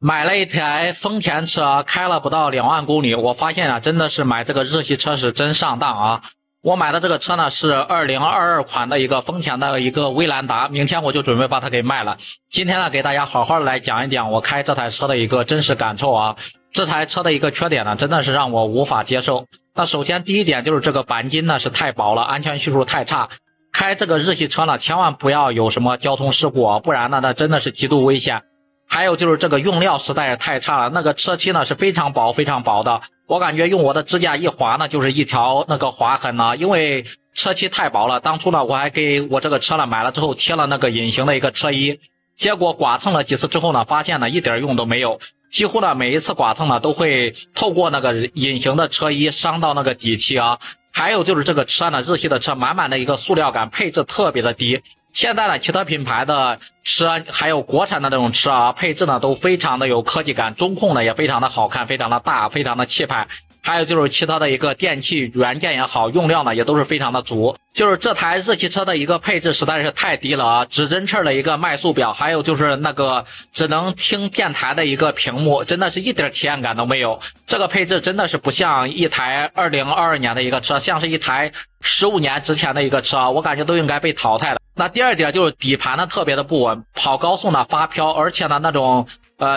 买了一台丰田车，开了不到2万公里，我发现啊，真的是买这个日系车是真上当啊！我买的这个车呢是2022款的一个丰田的一个威兰达，明天我就准备把它给卖了。今天呢，给大家好好的来讲一讲我开这台车的一个真实感受啊。这台车的一个缺点呢，真的是让我无法接受。那首先第一点就是这个钣金呢是太薄了，安全系数太差。开这个日系车呢，千万不要有什么交通事故啊，不然呢，那真的是极度危险。还有就是这个用料实在是太差了，那个车漆呢是非常薄的，我感觉用我的指甲一划呢就是一条那个划痕呢，因为车漆太薄了。当初呢我还给我这个车呢买了之后贴了那个隐形的一个车衣，结果剐蹭了几次之后呢，发现呢一点用都没有，几乎呢每一次剐蹭呢都会透过那个隐形的车衣伤到那个底漆啊。还有就是这个车呢，日系的车满满的一个塑料感，配置特别的低。现在呢，其他品牌的车还有国产的那种车啊，配置呢都非常的有科技感，中控呢也非常的好看，非常的大，非常的气派。还有就是其他的一个电器元件也好，用料呢也都是非常的足。就是这台日系车的一个配置实在是太低了啊！指针翅的一个迈速表，还有就是那个只能听电台的一个屏幕，真的是一点体验感都没有。这个配置真的是不像一台2022年的一个车，像是一台15年之前的一个车，我感觉都应该被淘汰了。那第二点就是底盘呢特别的不稳，跑高速呢发飘，而且呢那种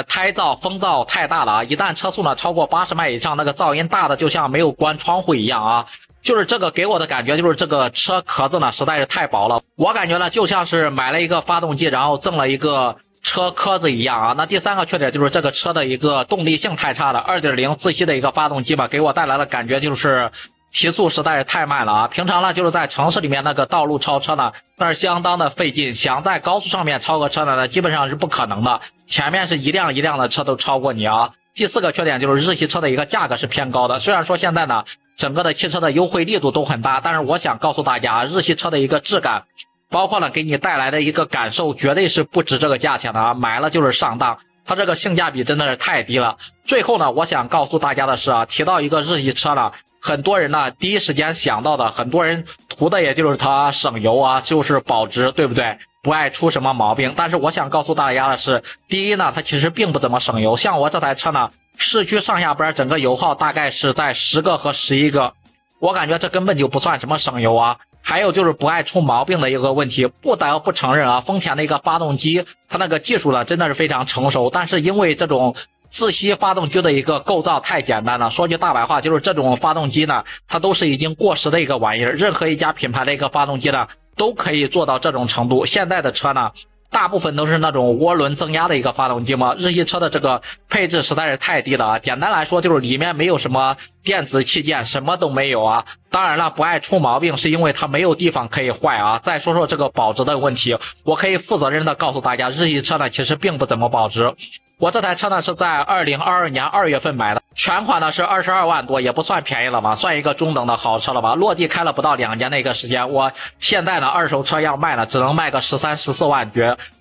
胎噪风噪太大了啊！一旦车速呢超过80迈以上，那个噪音大的就像没有关窗户一样啊！就是这个给我的感觉就是这个车壳子呢实在是太薄了，我感觉呢就像是买了一个发动机然后赠了一个车壳子一样啊。那第三个缺点就是这个车的一个动力性太差了， 2.0 自吸的一个发动机吧，给我带来的感觉就是提速实在是太慢了啊！平常呢就是在城市里面那个道路超车呢，那是相当的费劲，想在高速上面超个车呢，基本上是不可能的，前面是一辆一辆的车都超过你啊。第四个缺点就是日系车的一个价格是偏高的，虽然说现在呢整个的汽车的优惠力度都很大，但是我想告诉大家，日系车的一个质感，包括呢给你带来的一个感受，绝对是不值这个价钱的啊！买了就是上当，它这个性价比真的是太低了。最后呢，我想告诉大家的是啊，提到一个日系车呢，很多人呢第一时间想到的，很多人图的也就是它省油啊，就是保值，对不对？不爱出什么毛病。但是我想告诉大家的是，第一呢，它其实并不怎么省油。像我这台车呢，市区上下班整个油耗大概是在10个和11个，我感觉这根本就不算什么省油啊。还有就是不爱出毛病的一个问题，不得不承认啊，丰田的一个发动机，它那个技术呢真的是非常成熟，但是因为这种自吸发动机的一个构造太简单了，说句大白话，就是这种发动机呢，它都是已经过时的一个玩意儿。任何一家品牌的一个发动机呢，都可以做到这种程度。现在的车呢，大部分都是那种涡轮增压的一个发动机嘛，日系车的这个配置实在是太低了啊！简单来说就是里面没有什么电子器件，什么都没有啊。当然了，不爱出毛病是因为它没有地方可以坏啊。再说说这个保值的问题，我可以负责任的告诉大家，日系车呢其实并不怎么保值。我这台车呢是在2022年2月份买的，全款呢是22万多，也不算便宜了嘛，算一个中等的好车了吧。落地开了不到2年的一个时间，我现在呢二手车要卖呢，只能卖个13-14万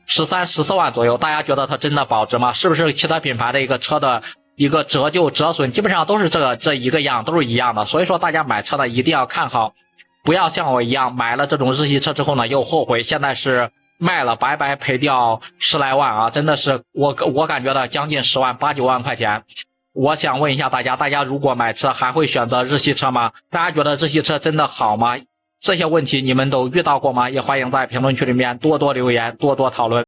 ，13-14万左右。大家觉得它真的保值吗？是不是其他品牌的一个车的一个折旧折损基本上都是这一个样，都是一样的。所以说大家买车呢一定要看好，不要像我一样买了这种日系车之后呢又后悔，现在是卖了白白赔掉10来万啊！真的是我感觉到将近10万8-9万块钱。我想问一下大家如果买车还会选择日系车吗？大家觉得日系车真的好吗？这些问题你们都遇到过吗？也欢迎在评论区里面多多留言，多多讨论。